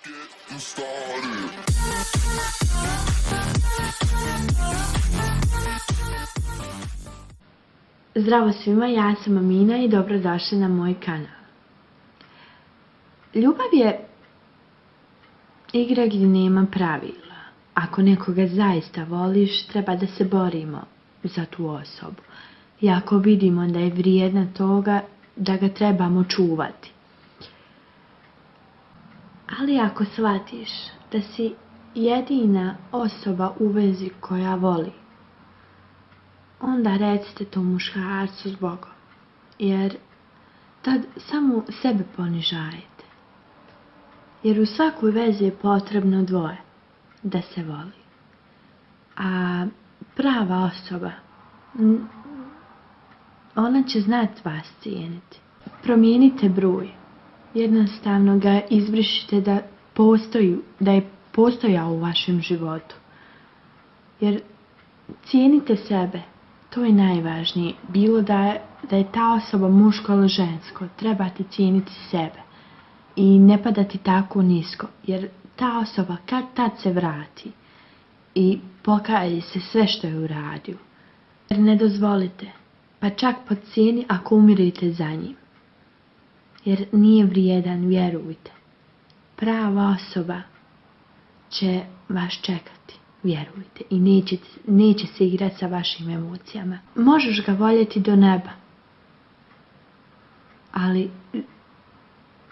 Getting started. Zdravo svima, ja sam Amina i dobrodošli na moj kanal. Ljubav je igra gdje nema pravila. Ako nekoga zaista voliš, treba da se borimo za tu osobu. I ako vidimo da je vrijedna toga, da ga trebamo čuvati. Ali ako shvatiš da si jedina osoba u vezi koja voli, onda recite to muškarcu s Bogom, jer tad samo sebe ponižajete. Jer u svakoj vezi je potrebno dvoje da se voli. A prava osoba, ona će znati vas cijeniti. Promijenite broj. Jednostavno ga izbrišite da je postojao u vašem životu. Jer cijenite sebe. To je najvažnije. Bilo da je ta osoba muško ili žensko, trebate cijeniti sebe. I ne padati tako nisko. Jer ta osoba kad tad se vrati i pokaje se sve što je uradio. Jer ne dozvolite, pa čak po cijeni ako umirete za njim. Jer nije vrijedan, vjerujte. Prava osoba će vas čekati, vjerujte. I neće se igrati sa vašim emocijama. Možeš ga voljeti do neba. Ali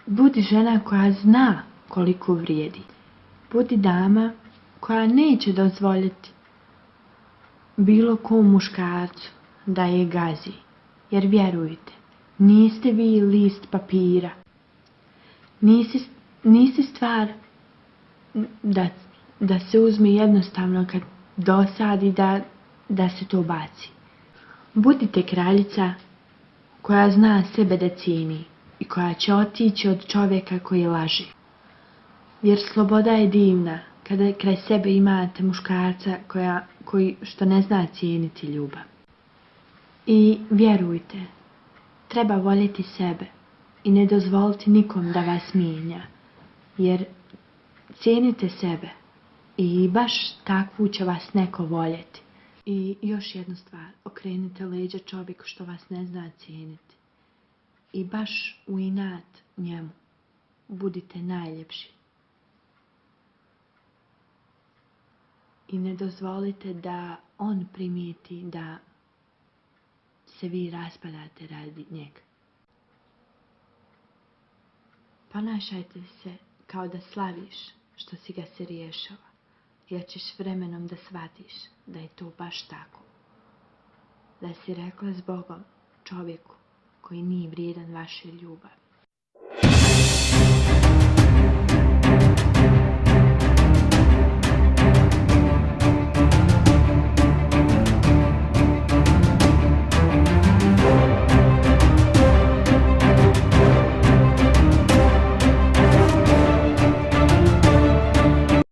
budi žena koja zna koliko vrijedi. Budi dama koja neće dozvoljiti bilo kom muškarcu da je gazi. Jer vjerujte, niste vi list papira. Nisi stvar da se uzme jednostavno kad dosadi da se to baci. Budite kraljica koja zna sebe da cijeni i koja će otići od čovjeka koji laži. Jer sloboda je divna kada kraj sebe imate muškarca koji što ne zna cijeniti ljubav. I vjerujte, treba voljeti sebe i ne dozvoliti nikom da vas mijenja. Jer cijenite sebe i baš takvu će vas neko voljeti. I još jednu stvar, okrenite leđa čovjeku što vas ne zna cijeniti. I baš u inat njemu budite najljepši. I ne dozvolite da on primijeti da se vi raspadate radi njega. Ponašajte se kao da slaviš što si ga se riješila, jer ćeš vremenom da shvatiš da je to baš tako. Da si rekla s Bogom čovjeku koji nije vrijedan vaše ljubavi.